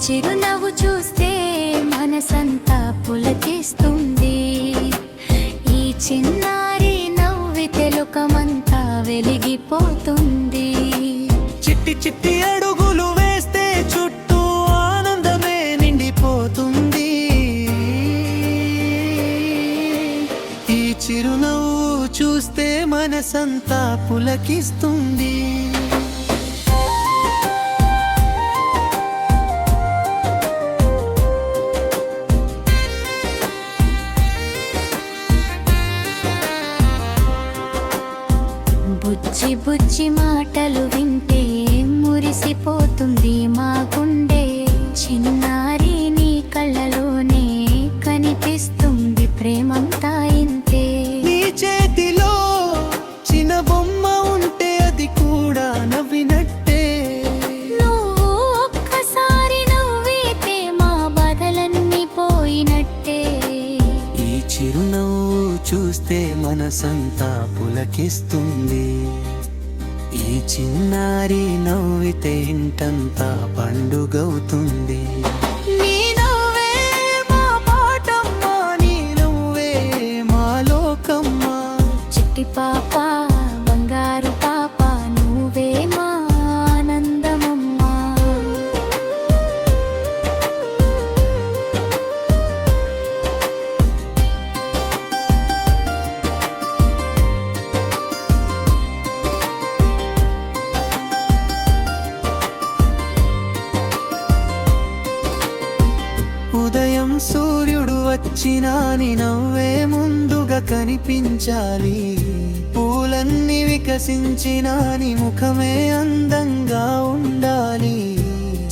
చిరునవ్వు చూస్తే మనసంతా పులకిస్తుంది. ఈ చిన్నారి నవ్వితే లోకమంతా వెలిగిపోతుంది. చిట్టి చిట్టి అడుగులు వేస్తే చుట్టూ ఆనందమే నిండిపోతుంది. ఈ చిరునవ్వు చూస్తే మనసంతా పులకిస్తుంది. బుజ్జి బుజ్జి మాటలు వింటే మురిసిపోతుంది మా గుండె. చిన్నారి నీ కళ్ళలోనే కనిపిస్తుంది ప్రేమంతా ఇంతే. నీ చేతిలో చిన్న బొమ్మ ఉంటే అది కూడా నవ్వినట్టే. నువ్వు ఒక్కసారి నవ్వితే మా బాధలన్నీ పోయినట్టే. ఈ చిరునవ్వు చూస్తే మనసంతా పులకిస్తుంది. ఈ చిన్నారి నవ్వితే ఇంటంతా పండుగవుతుంది. నీ నవ్వే మా పాటమ్మా, నీ నవ్వే మా లోకమ్మా. చిట్టి పాప బంగారు పాప నువ్వే మా ఆనందమమ్మా. ఉదయం సూర్యుడు వచ్చినా నీ నవ్వే ముందుగా కనిపించాలి. పూలన్నీ వికసించినా నీ ముఖమే అందంగా ఉండాలి.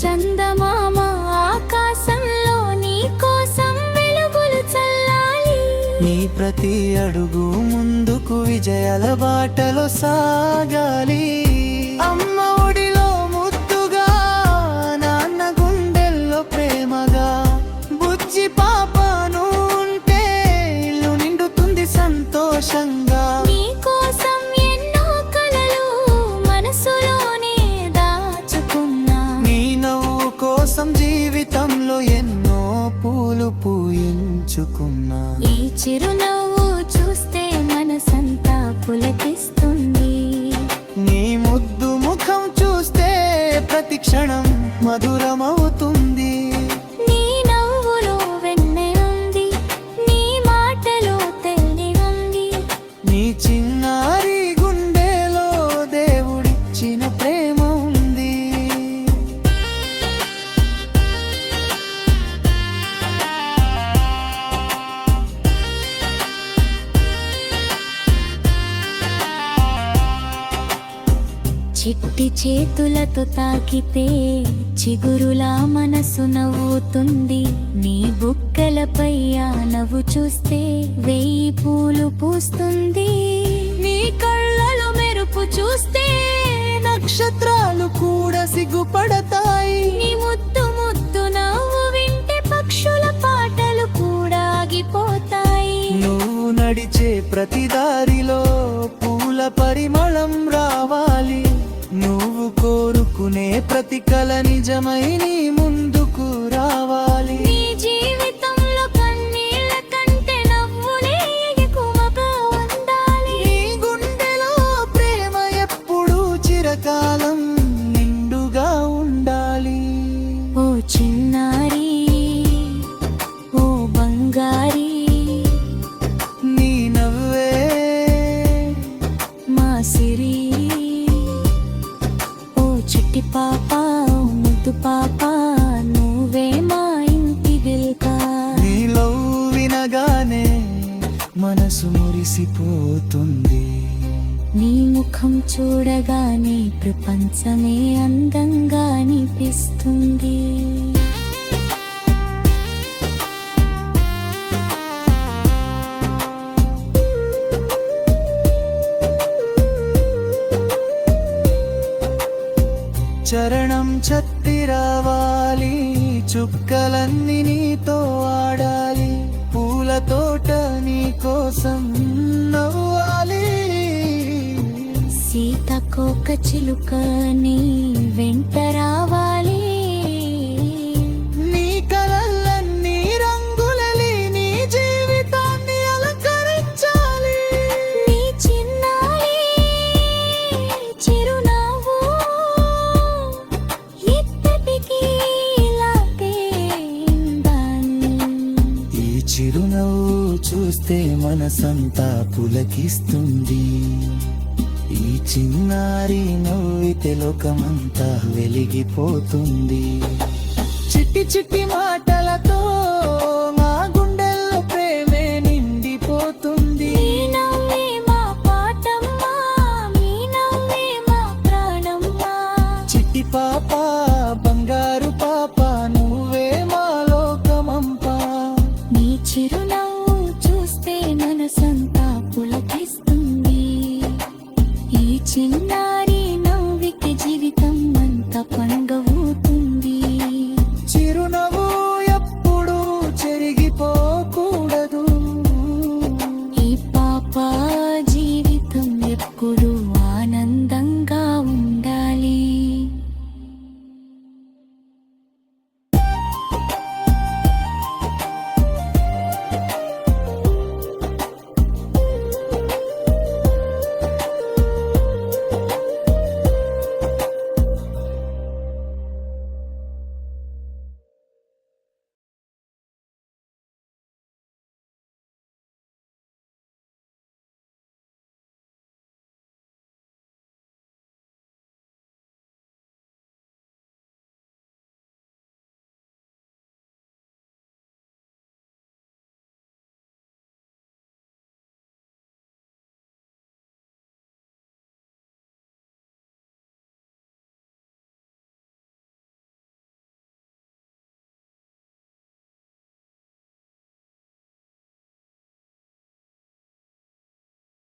చందమామ ఆకాశంలో నీ కోసం వెలుగులు చల్లాలి. నీ ప్రతి అడుగు ముందుకు విజయాల బాటలో సాగాలి. అమ్మ ఒడిలో ముద్దుగా, నాన్న గుండెల్లో ప్రేమగా, బుజ్జి పాపను ఉంటే ఇల్లు నిండుతుంది సంతోషంగా. నీ కోసం ఎన్నో కలలు మనసులోనే దాచుకున్నా. నీ నవ్వు కోసం జీవితంలో ఎన్నో పూలు పూయించుకున్నా. ఈ చిరునవ్వు చూస్తే మనసంతా పులకిస్తుంది. నీ ముద్దు ముఖం చూస్తే ప్రతి క్షణం మధురమవుతుంది. నీ నవ్వులో వెన్నె ఉంది, నీ మాటలో తెల్లి ఉంది. నీ చిన్నారి గుండెలో దేవుడిచ్చిన ప్రేమ ఉంది. చిట్టి చేతులతో తాకితే చిగురులా మనసు నవ్వుతుంది. నీ బుక్కలపై ఆ నవ్వు చూస్తే 1000 పూలు పూస్తుంది. నీ కళ్ళలో మెరుపు చూస్తే నక్షత్రాలు కూడా సిగ్గుపడతాయి. నీ ముద్దు ముద్దు నవ్వు వింటే పక్షుల పాటలు కూడా ఆగిపోతాయి. నువ్వు నడిచే ప్రతి దారిలో పూల పరిమళం రావాలి. నువ్వు కోరుకునే ప్రతి కల నిజమై నీ ముందుకు రావాలి. నీ జీవితంలో కన్నీళ్ళ కంటే నవ్వులే ఎక్కువగా ఉండాలి. నీ గుండెలో ప్రేమ ఎప్పుడూ చిరకాలం నిండుగా ఉండాలి. ఓ చిన్నారి, ఓ బంగారి, నీ నవ్వే మా సిరి. ఓ చిట్టి పాప, ఓ ముద్దు పాప నువ్వే మా ఇంటి దిల్కా. నీలో వినగానే మనసు మురిసిపోతుంది. నీ ముఖం చూడగానే ప్రపంచమే అందంగా అనిపిస్తుంది. చరణం చత్తి రావాలి, చుక్కలన్నీ నీతో ఆడాలి. పూల తోట నీ కోసం నవ్వాలి. సీతకోక చిలుక నీ వెంట రావాలి. మనసంతా పులకిస్తుంది. ఈ చిన్నారి నవ్వితే లోకమంతా వెలిగిపోతుంది. చిట్టి చిట్టి మాట